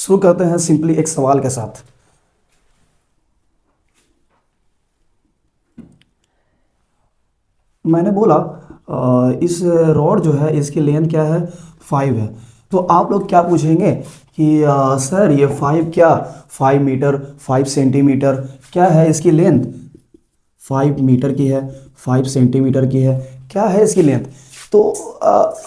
शुरू करते हैं सिंपली एक सवाल के साथ। मैंने बोला इस रॉड जो है इसकी लेंथ क्या है, 5 है। तो आप लोग क्या पूछेंगे कि सर ये 5 क्या, 5 मीटर, 5 सेंटीमीटर क्या है इसकी लेंथ? 5 मीटर की है, 5 सेंटीमीटर की है, क्या है इसकी लेंथ? तो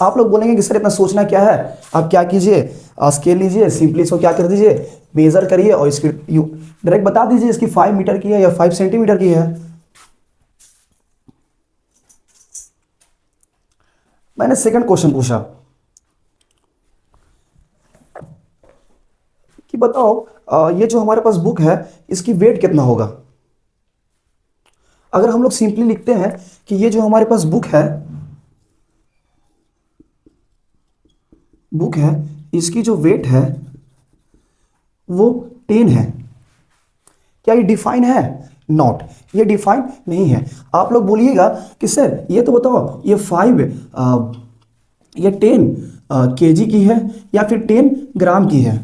आप लोग बोलेंगे कि सर इतना सोचना क्या है। आप क्या कीजिए, स्केल लीजिए, सिंपली इसको क्या कर दीजिए, मेज़र करिए और इसकी यू डायरेक्ट बता दीजिए इसकी 5 मीटर की है या 5 सेंटीमीटर की है। मैंने सेकंड क्वेश्चन पूछा कि बताओ ये जो हमारे पास बुक है इसकी वेट कितना होगा। अगर हम लोग सिंपली लिखते हैं कि ये जो हमारे पास बुक है इसकी जो वेट है वो 10 है। क्या ये डिफाइन है? नॉट, ये डिफाइन नहीं है। आप लोग बोलिएगा कि सर ये तो बताओ ये 5 ये 10 केजी की है या फिर 10 ग्राम की है।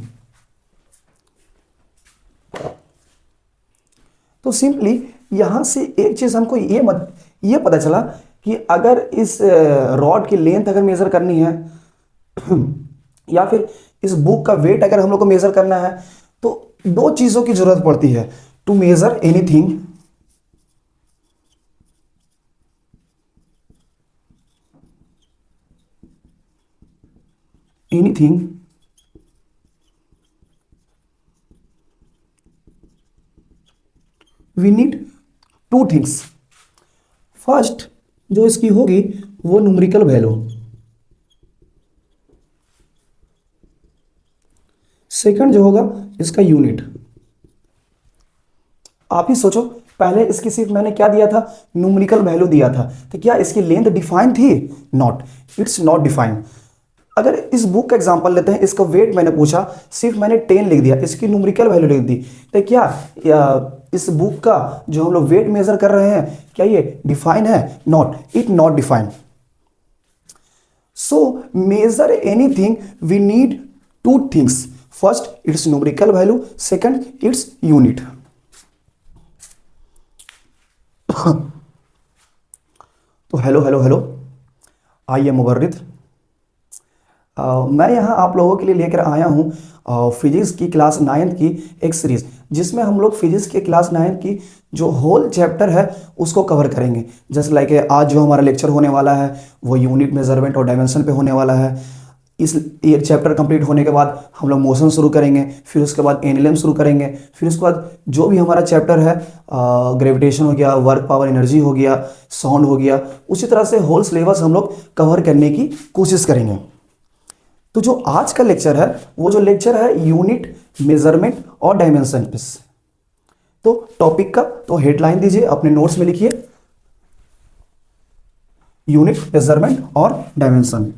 तो सिंपली यहां से एक चीज हमको ये पता चला कि अगर इस रॉड की लेंथ अगर मेजर करनी है या फिर इस बुक का वेट अगर हम लोग को मेजर करना है तो दो चीजों की जरूरत पड़ती है to measure anything we need two things. First जो इसकी होगी वो न्यूमेरिकल वैल्यू, सेकंड जो होगा इसका यूनिट। आप ही सोचो, पहले इसकी सिर्फ मैंने क्या दिया था, न्यूमेरिकल वैल्यू दिया था, तो क्या इसकी लेंथ डिफाइन थी? Not, it's not define. अगर इस बुक का एग्जांपल लेते हैं, इसका वेट मैंने पूछा, सिर्फ मैंने 10 लिख दिया, इसकी न्यूमेरिकल वैल्यू लिख दी, तो क्या इस बुक का जो हम लोग वेट मेजर कर रहे हैं क्या ये डिफाइन है? Not, it not define. So measure anything we need two things, first its numerical value, second its unit. तो hello hello hello, I am Mubarrid. मैं यहाँ आप लोगों के लिए लेकर आया हूँ फिजिक्स की क्लास 9th की एक सीरीज, जिसमें हम लोग फिजिक्स के क्लास 9th की जो होल चैप्टर है उसको कवर करेंगे। जैसे लाइक आज जो हमारा लेक्चर होने वाला है वो यूनिट, मेजरमेंट और डायमेंशन पे होने वाला है। इस ये चैप्टर कंप्लीट होने के बाद हम लोग मोशन शुरू करेंगे, फिर उसके बाद एनएलएम शुरू करेंगे, फिर उसके बाद जो भी हमारा चैप्टर है ग्रेविटेशन हो गया, वर्क पावर एनर्जी हो गया, साउंड हो गया, उसी तरह से होल सिलेबस हम लोग कवर करने की कोशिश करेंगे। तो जो आज का लेक्चर है वो जो लेक्चर है यूनिट, मेजरमेंट और डायमेंशन पे। तो टॉपिक का तो हेडलाइन दीजिए, अपने नोट्स में लिखिए, यूनिट, मेजरमेंट और डायमेंशन।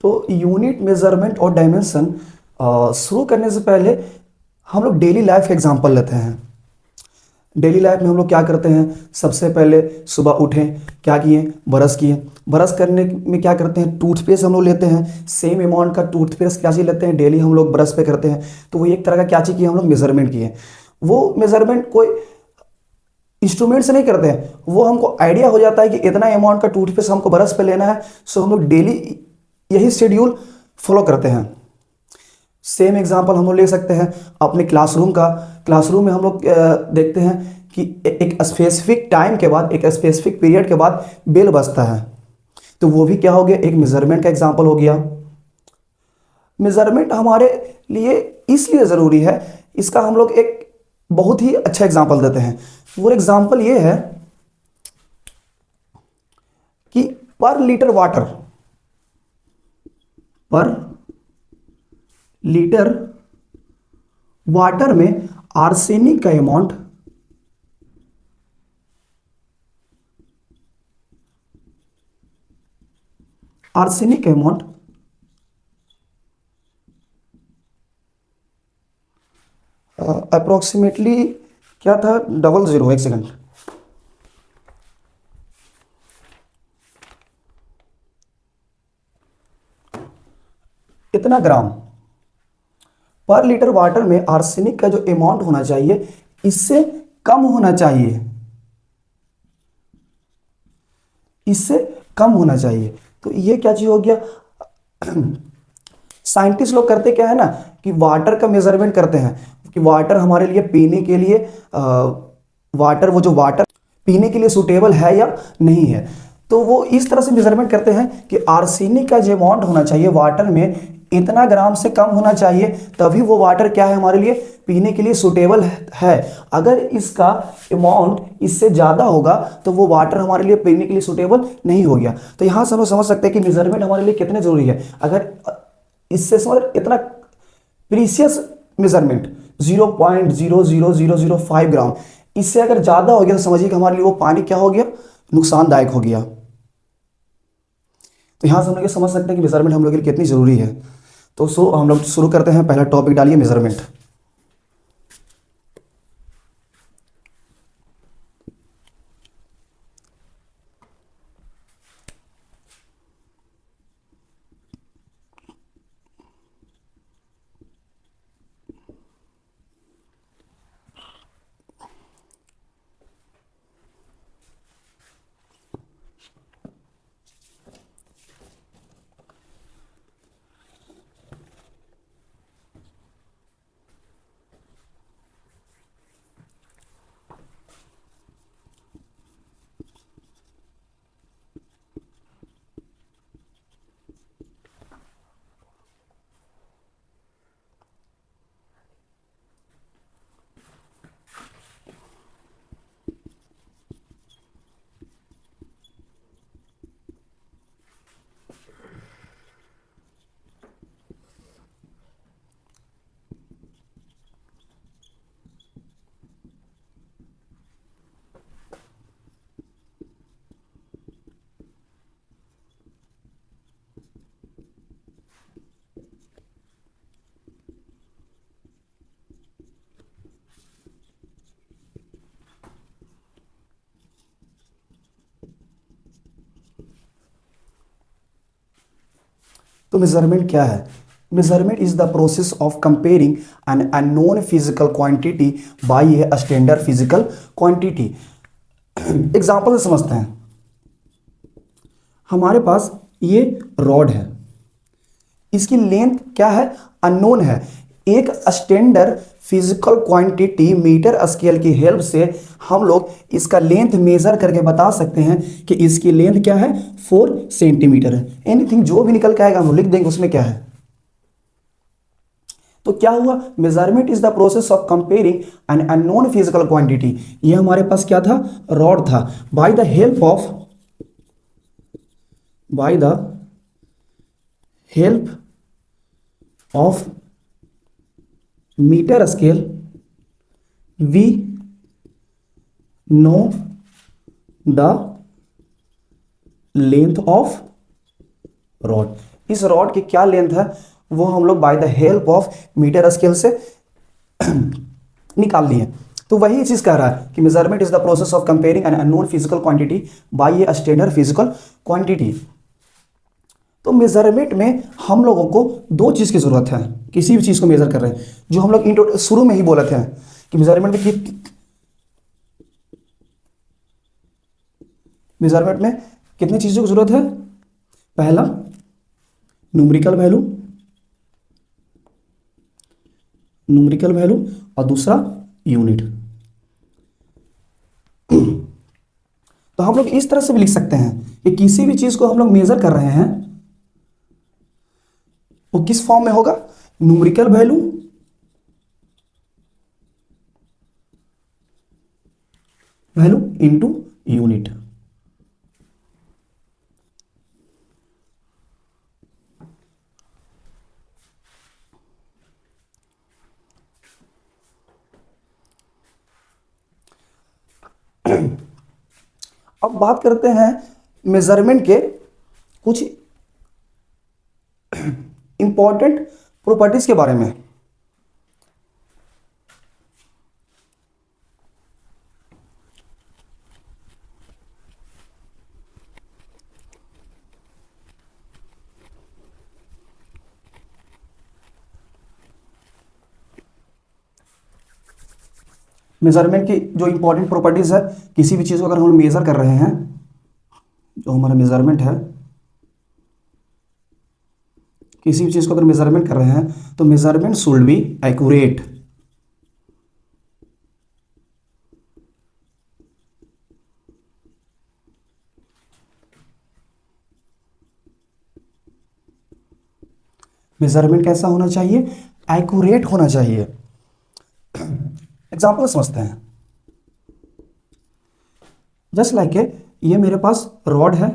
तो यूनिट, मेजरमेंट और डायमेंशन शुरू करने से पहले हम लोग डेली लाइफ एग्जांपल लेते हैं। डेली लाइफ में हम लोग क्या करते हैं, सबसे पहले सुबह उठें, क्या किए, ब्रश किए। ब्रश करने में क्या करते हैं, टूथपेस्ट हम लोग लेते हैं, सेम अमाउंट का टूथपेस्ट क्या चीज़ लेते हैं, डेली हम लोग ब्रश पे करते हैं। तो वो एक तरह का क्या चीज़ किए हम लोग, मेजरमेंट किए। वो मेजरमेंट कोई इंस्ट्रूमेंट से नहीं करते हैं, वो हमको आइडिया हो जाता है कि इतना अमाउंट का टूथपेस्ट हमको ब्रश पे लेना है, सो हम लोग डेली यही शेड्यूल फॉलो करते हैं। सेम एग्जांपल हम लोग ले सकते हैं अपने क्लासरूम का। क्लासरूम में हम लोग देखते हैं कि एक स्पेसिफिक टाइम के बाद, एक स्पेसिफिक पीरियड के बाद बेल बजता है, तो वो भी क्या हो गया, एक मेजरमेंट का एग्जांपल हो गया। मेजरमेंट हमारे लिए इसलिए ज़रूरी है, इसका हम लोग एक बहुत ही अच्छा एग्जांपल देते हैं। वो एग्जांपल ये है कि पर लीटर वाटर, पर लीटर वाटर में आर्सेनिक का अमाउंट आर्सेनिक अमाउंट अप्रोक्सीमेटली क्या था, 00, एक सेकंड, इतना ग्राम पर लीटर वाटर में आर्सेनिक का जो अमाउंट होना चाहिए इससे कम होना चाहिए, इससे कम होना चाहिए। तो ये क्या चीज हो गया, साइंटिस्ट लोग करते क्या है ना कि वाटर का मेजरमेंट करते हैं कि वाटर हमारे लिए पीने के लिए वाटर, वो जो वाटर पीने के लिए सूटेबल है या नहीं है। तो वो इस तरह से मेजरमेंट करते हैं कि आर्सेनिक का जो अमाउंट होना चाहिए वाटर में इतना ग्राम से कम होना चाहिए, तभी वो वाटर क्या है हमारे लिए पीने के लिए सूटेबल है। अगर इसका अमाउंट इससे ज़्यादा होगा तो वो वाटर हमारे लिए पीने के लिए सूटेबल नहीं हो गया। तो यहाँ से हम लोग समझ सकते हैं कि मेजरमेंट हमारे लिए कितने जरूरी है। अगर इससे समझ इतना प्रीसियस मेजरमेंट 0.00005 ग्राम, इससे अगर ज़्यादा हो गया तो समझिए कि हमारे लिए वो पानी क्या हो गया, नुकसानदायक हो गया। तो यहाँ से हम लोग ये समझ सकते हैं कि मेजरमेंट हम लोग के लिए कितनी ज़रूरी है। तो हम लोग शुरू करते हैं, पहला टॉपिक डालिए मेजरमेंट। तो मेजरमेंट क्या है? Measurement is the process of comparing an unknown physical quantity by a standard physical quantity. Example से समझते हैं। हमारे पास ये रॉड है, इसकी लेंथ क्या है, अननोन है। एक standard physical quantity metre scale की हेल्प से हम लोग इसका लेंथ मेजर करके बता सकते हैं कि इसकी लेंथ क्या है, 4 सेंटीमीटर है। एनीथिंग जो भी निकल के आएगा हम लिख देंगे उसमें क्या है। तो क्या हुआ, measurement is the process of comparing an unknown physical quantity. ये हमारे पास क्या था, रॉड था। By the help of metre scale we know the length of rod. इस रॉड की क्या लेंथ है वो हम लोग by the help of metre scale से निकाल लिए। तो वही चीज कह रहा है कि measurement is the process of comparing an unknown physical quantity by a standard physical quantity. तो मेजरमेंट में हम लोगों को दो चीज की जरूरत है, किसी भी चीज को मेजर कर रहे हैं, जो हम लोग शुरू में ही बोले थे कि मेजरमेंट में कितनी चीजों की जरूरत है। पहला न्यूमेरिकल वैल्यू और दूसरा यूनिट। तो हम लोग इस तरह से भी लिख सकते हैं कि किसी भी चीज को हम लोग मेजर कर रहे हैं वो किस फॉर्म में होगा, न्यूमेरिकल वैल्यू इनटू यूनिट। अब बात करते हैं मेजरमेंट के कुछ इंपॉर्टेंट प्रॉपर्टीज के बारे में। मेजरमेंट की जो इंपॉर्टेंट प्रॉपर्टीज है, किसी भी चीज़ को अगर हम मेजर कर रहे हैं, जो हमारा मेजरमेंट है, किसी भी चीज़ को अगर मेजरमेंट कर रहे हैं तो measurement should be accurate. Measurement कैसा होना चाहिए? एक्यूरेट होना चाहिए। एग्जाम्पल समझते हैं। जस्ट लाइक ये मेरे पास रॉड है,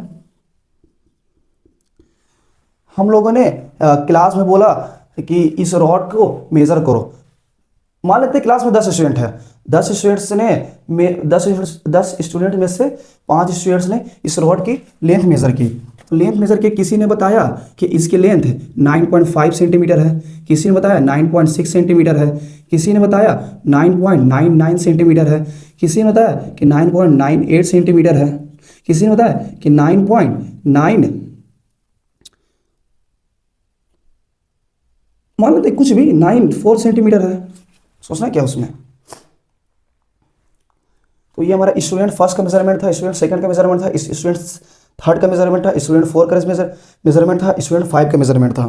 हम लोगों ने क्लास में बोला कि इस रॉड को मेजर करो। मान लेते हैं क्लास में 10 स्टूडेंट है, 10 स्टूडेंट्स ने 10 स्टूडेंट में से 5 स्टूडेंट्स ने इस रॉड की लेंथ मेजर की। तो लेंथ मेजर के किसी ने बताया कि इसकी लेंथ 9.5 सेंटीमीटर है, किसी ने बताया 9.6 सेंटीमीटर है, किसी ने बताया 9.99 सेंटीमीटर है, किसी ने बताया कि 9.98 सेंटीमीटर है, किसी ने बताया कि 9.9, मान लेते कुछ भी 94 सेंटीमीटर है। सोचना क्या उसमें। तो ये हमारा स्टूडेंट फर्स्ट का मेजरमेंट था, स्टूडेंट सेकंड का मेजरमेंट था, स्टूडेंट थर्ड का मेजरमेंट था, स्टूडेंट फोर का मेजरमेंट था, स्टूडेंट फाइव का मेजरमेंट था।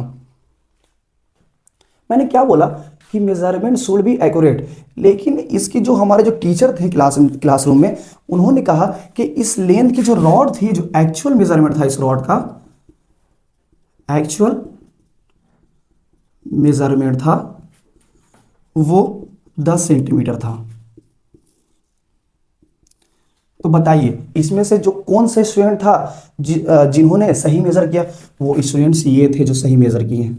मैंने क्या बोला कि मेजरमेंट शुड बी एक्यूरेट, लेकिन इसकी जो हमारे जो टीचर थे क्लासरूम में, उन्होंने कहा कि इस लेंथ की जो रॉड थी, जो एक्चुअल मेजरमेंट था इस रॉड का, एक्चुअल मेजरमेंट था वो 10 सेंटीमीटर था। तो बताइए इसमें से जो कौन से स्टूडेंट था जिन्होंने सही मेजर किया? वो स्टूडेंट्स ये थे जो सही मेजर किए।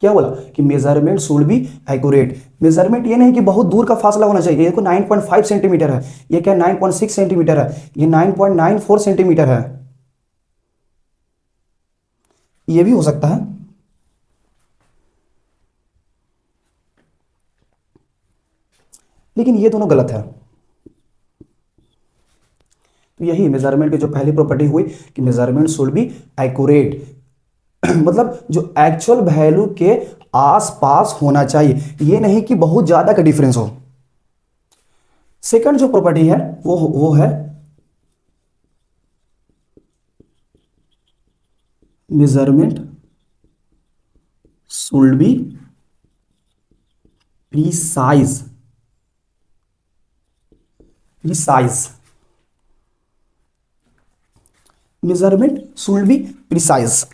क्या बोला कि measurement should be accurate. Measurement ये नहीं कि बहुत दूर का फासला होना चाहिए, ये को 9.5 सेंटीमीटर है, ये क्या 9.6 सेंटीमीटर है, ये 9.94 सेंटीमीटर है, ये भी हो सकता है। लेकिन ये दोनों गलत है। तो यही मेजरमेंट की जो पहली प्रॉपर्टी हुई कि मेजरमेंट शुड बी एक्यूरेट, मतलब जो एक्चुअल वैल्यू के आसपास होना चाहिए, ये नहीं कि बहुत ज्यादा का डिफरेंस हो। सेकंड जो प्रॉपर्टी है वो है measurement should be precise. Precise, measurement should be precise.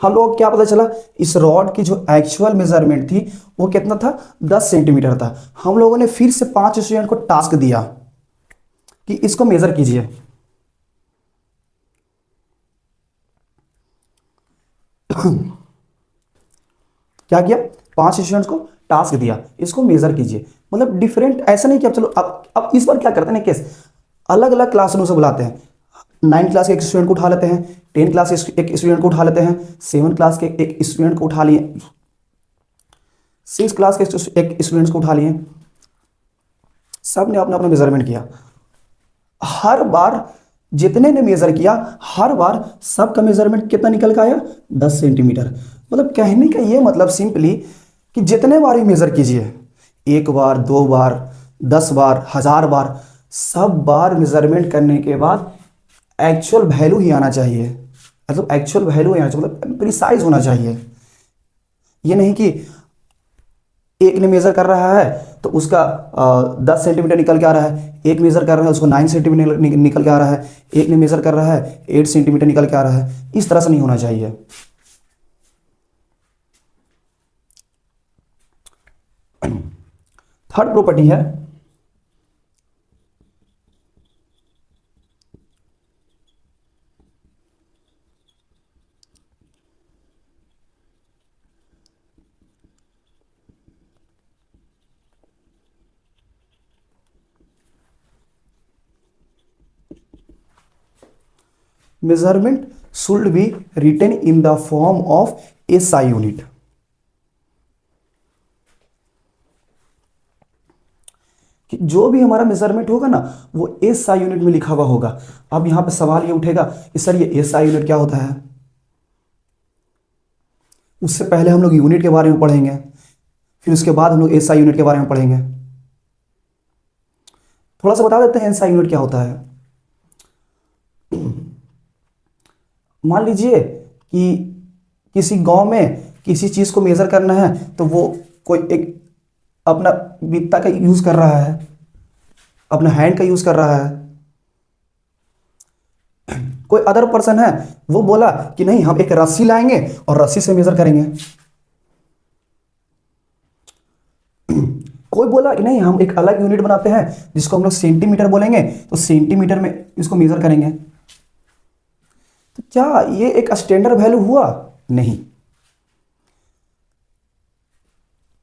हम लोग क्या पता चला, इस रॉड की जो एक्चुअल मेजरमेंट थी वो कितना था? 10 सेंटीमीटर था। हम लोगों ने फिर से 5 स्टूडेंट को टास्क दिया कि इसको मेजर कीजिए। क्या किया? 5 स्टूडेंट्स को टास्क दिया, इसको मेजर कीजिए। मतलब डिफरेंट, ऐसा नहीं कि अब चलो अब इस बार क्या करते हैं केस, अलग अलग क्लासरूम से बुलाते हैं। 9 क्लास के एक स्टूडेंट को उठा लेते हैं, 10 क्लास के एक स्टूडेंट को उठा लेते हैं, 7 क्लास के एक स्टूडेंट को उठा लिए, 6 क्लास के एक स्टूडेंट्स को उठा लिए। सब ने अपना अपना मेजरमेंट किया। हर बार जितने ने मेजर किया, हर बार सबका मेजरमेंट कितना निकल के आया? 10 सेंटीमीटर। मतलब कहने का ये मतलब सिंपली कि जितने बार ही मेजर कीजिए, एक बार, 2 बार, 10 बार, 1000 बार, सब बार मेजरमेंट करने के बाद एक्चुअल वैल्यू ही आना चाहिए। मतलब एक्चुअल वैल्यू ही आना चाहिए, मतलब प्रिसाइज होना चाहिए। ये नहीं कि एक ने मेजर कर रहा है तो उसका 10 सेंटीमीटर निकल के आ रहा है, एक मेजर कर रहा है उसको 9 सेंटीमीटर निकल के आ रहा है, एक ने मेजर कर रहा है 8 सेंटीमीटर निकल के आ रहा है। इस तरह से नहीं होना चाहिए। थर्ड प्रॉपर्टी है measurement should be written in the form of SI unit. कि जो भी हमारा मेजरमेंट होगा ना वो एसआई यूनिट में लिखा हुआ होगा। अब यहां पे सवाल ये उठेगा कि सर ये एसआई यूनिट क्या होता है। उससे पहले हम लोग यूनिट के बारे में पढ़ेंगे, फिर उसके बाद हम लोग एसआई यूनिट के बारे में पढ़ेंगे। थोड़ा सा बता देते हैं एसआई यूनिट क्या होता है। मान लीजिए कि किसी गांव में किसी चीज को मेजर करना है तो वो कोई एक अपना बित्ता का यूज कर रहा है, अपना हैंड का यूज कर रहा है। कोई अदर पर्सन है, वो बोला कि नहीं हम एक रस्सी लाएंगे और रस्सी से मेजर करेंगे। कोई बोला कि नहीं हम एक अलग यूनिट बनाते हैं जिसको हम लोग सेंटीमीटर बोलेंगे, तो सेंटीमीटर में इसको मेजर करेंगे। तो क्या ये एक स्टैंडर्ड वैल्यू हुआ? नहीं।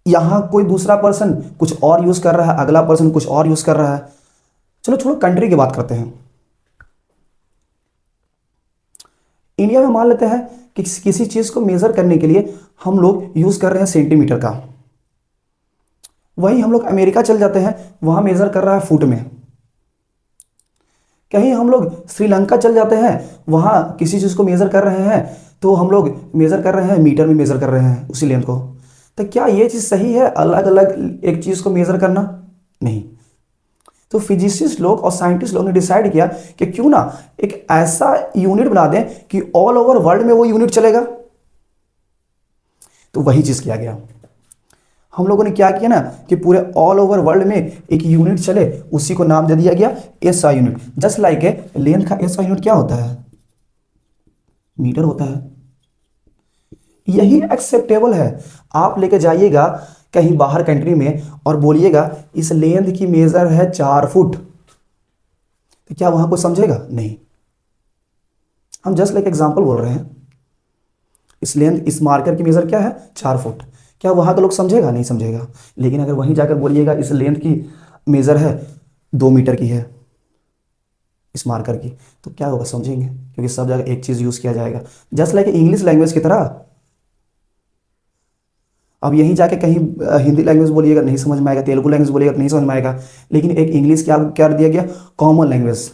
यहां कोई दूसरा पर्सन कुछ और यूज कर रहा है, अगला पर्सन कुछ और यूज कर रहा है। चलो छोड़ो, कंट्री की बात करते हैं। इंडिया में मान लेते हैं कि किसी चीज को मेजर करने के लिए हम लोग यूज कर रहे हैं सेंटीमीटर का। वहीं हम लोग अमेरिका चल जाते हैं, वहां मेजर कर रहा है फुट में। कहीं हम लोग श्रीलंका चल जाते हैं, वहां किसी चीज को मेजर कर रहे हैं तो हम लोग मेजर कर रहे हैं मीटर में मेजर कर रहे हैं उसी लेंथ को। तो क्या ये चीज सही है अलग अलग एक चीज को मेजर करना? नहीं। तो फिजिसिस्ट लोग और साइंटिस्ट लोग ने डिसाइड किया कि क्यों ना एक ऐसा यूनिट बना दें कि ऑल ओवर वर्ल्ड में वो यूनिट चलेगा। तो वही चीज किया गया। हम लोगों ने क्या किया ना कि पूरे ऑल ओवर वर्ल्ड में एक यूनिट चले, उसी को नाम दे दिया गया SI unit. Just like a length का एसआई यूनिट क्या होता है? मीटर होता है। यही एक्सेप्टेबल है। आप लेके जाइएगा कहीं बाहर कंट्री में और बोलिएगा इस लेंथ की मेजर है 4 फुट, तो क्या वहां कोई समझेगा? नहीं। हम जस्ट लाइक एग्जांपल बोल रहे हैं, इस लेंथ इस मार्कर की मेजर क्या है? 4 फुट। क्या वहां का लोग समझेगा? नहीं समझेगा। लेकिन अगर वहीं जाकर बोलिएगा इस लेंथ की मेजर है 2 मीटर की है इस मार्कर की, तो क्या होगा? समझेंगे, क्योंकि सब जगह एक चीज यूज किया जाएगा। जस्ट लाइक इंग्लिश लैंग्वेज की तरह। अब यहीं जाके कहीं हिंदी लैंग्वेज बोलिएगा नहीं समझ में आएगा, तेलुगु लैंग्वेज बोलिएगा नहीं समझ में आएगा। लेकिन एक इंग्लिश क्या क्या दिया गया? Common language.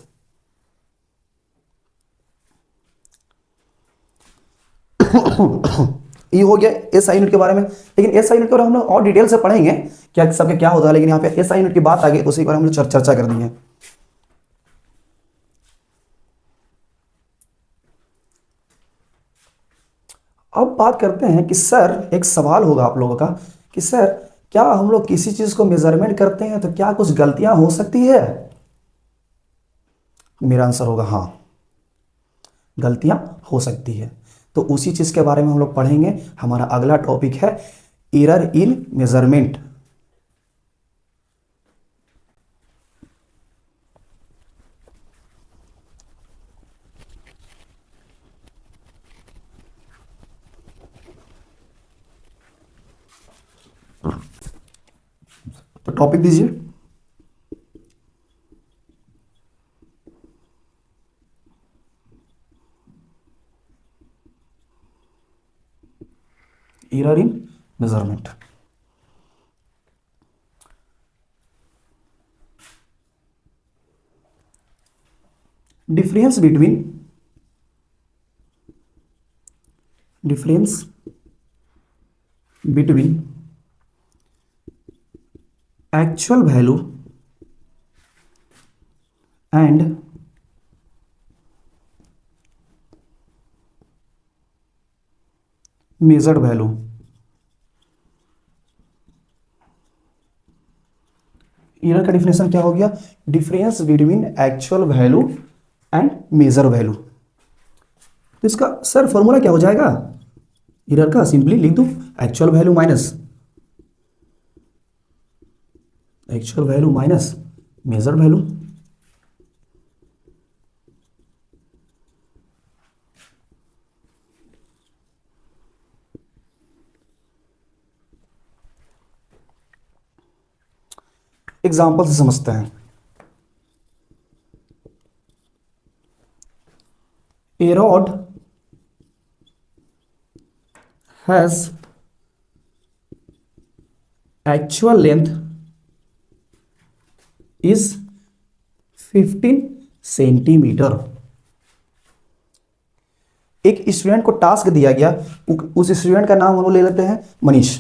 ये हो गया एस आई यूनिट के बारे में। लेकिन एस आई यूनिट के बारे में हम लोग और डिटेल से पढ़ेंगे क्या सबके क्या होता है। लेकिन यहाँ पे एस आई यूनिट की बात आ गई तो उसी के बारे में हम लोग चर्चा कर दी है। अब बात करते हैं कि सर, एक सवाल होगा आप लोगों का कि सर क्या हम लोग किसी चीज को मेजरमेंट करते हैं तो क्या कुछ गलतियां हो सकती है? मेरा आंसर होगा हाँ, गलतियां हो सकती है। तो उसी चीज के बारे में हम लोग पढ़ेंगे। हमारा अगला टॉपिक है एरर इन मेजरमेंट। तो टॉपिक दीजिए। Error in measurement. Difference between actual value and measured value. Error का डिफिनेशन क्या हो गया? Difference between actual value and measure value. तो इसका सर फॉर्मूला क्या हो जाएगा एरर का? सिंपली लिख दो actual value minus measure value. Example से समझते हैं। A rod has actual length is 15 centimetre. एक स्टूडेंट को टास्क दिया गया, उस स्टूडेंट का नाम हम लोग ले लेते हैं मनीष।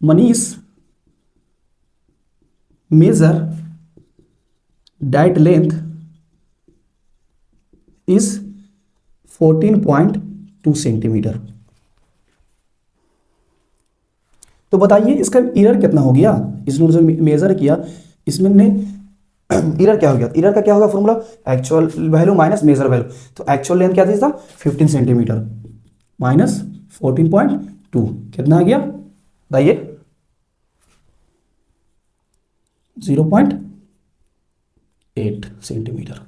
मनीष मेजर डाइट लेंथ इज 14.2 सेंटीमीटर। तो बताइए इसका एरर कितना हो गया, इसने जो मेजर किया इसमें ने एरर क्या हो गया, एरर का क्या होगा formula, actual value minus measure value. तो एक्चुअल लेंथ क्या था 15 सेंटीमीटर माइनस 14.2 कितना आ गया बताइए, 0.8 सेंटीमीटर।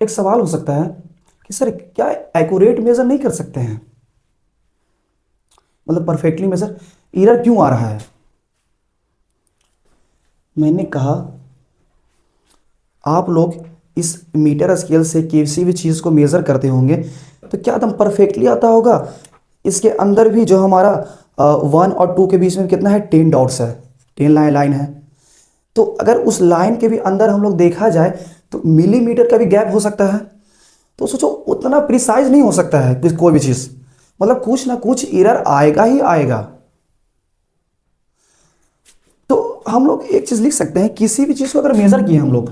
एक सवाल हो सकता है कि सर क्या एक्यूरेट मेजर नहीं कर सकते हैं, मतलब परफेक्टली मेजर, एरर क्यों आ रहा है। मैंने कहा आप लोग इस मीटर स्केल से किसी भी चीज़ को मेज़र करते होंगे तो क्या एकदम परफेक्टली आता होगा। इसके अंदर भी जो हमारा 1 और 2 के बीच में कितना है 10 डॉट्स है, 10 लाइन है। तो अगर उस लाइन के भी अंदर हम लोग देखा जाए तो मिलीमीटर का भी गैप हो सकता है। तो सोचो उतना प्रिसाइज नहीं हो सकता है कोई भी चीज़, मतलब कुछ ना कुछ एरर आएगा ही आएगा। तो हम लोग एक चीज़ लिख सकते हैं, किसी भी चीज़ को अगर मेज़र किए हम लोग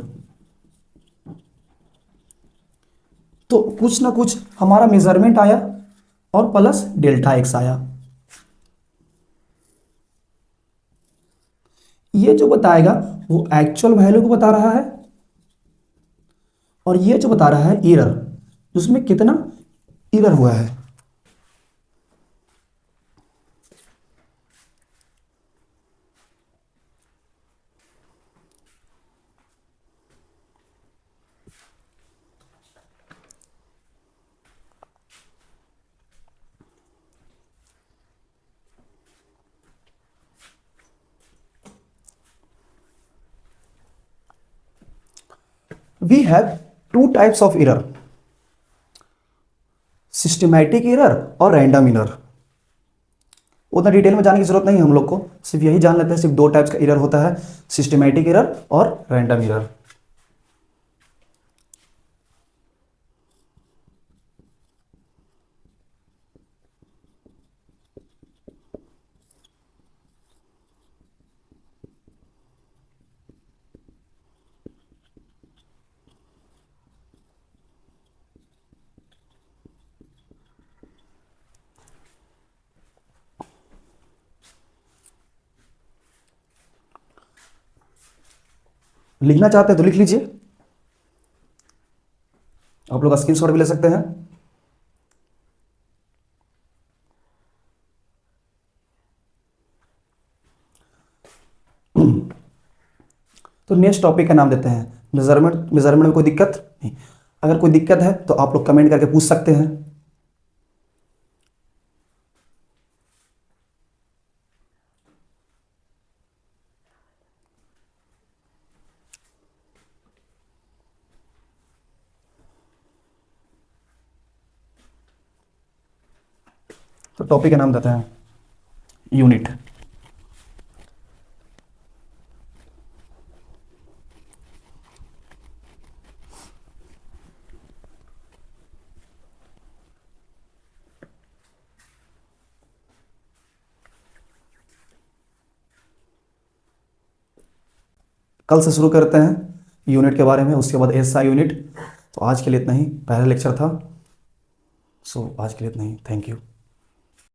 तो कुछ ना कुछ हमारा मेजरमेंट आया और प्लस डेल्टा एक्स आया। ये जो बताएगा वो एक्चुअल वैल्यू को बता रहा है और ये जो बता रहा है एरर, उसमें कितना एरर हुआ है। We have two types of error, systematic error और रैंडम एरर। उतना डिटेल में जाने की जरूरत नहीं है हम लोग को, सिर्फ यही जान लेते हैं सिर्फ दो टाइप्स का एरर होता है, सिस्टमैटिक एरर और रैंडम एरर। लिखना चाहते हैं तो लिख लीजिए, आप लोग स्क्रीनशॉट भी ले सकते हैं। तो नेक्स्ट टॉपिक का नाम देते हैं मेजरमेंट। मेजरमेंट में कोई दिक्कत नहीं, अगर कोई दिक्कत है तो आप लोग कमेंट करके पूछ सकते हैं। तो टॉपिक का नाम देते हैं यूनिट। कल से शुरू करते हैं यूनिट के बारे में, उसके बाद एसआई यूनिट। तो आज के लिए इतना ही, पहला लेक्चर था। सो आज के लिए इतना ही, थैंक यू।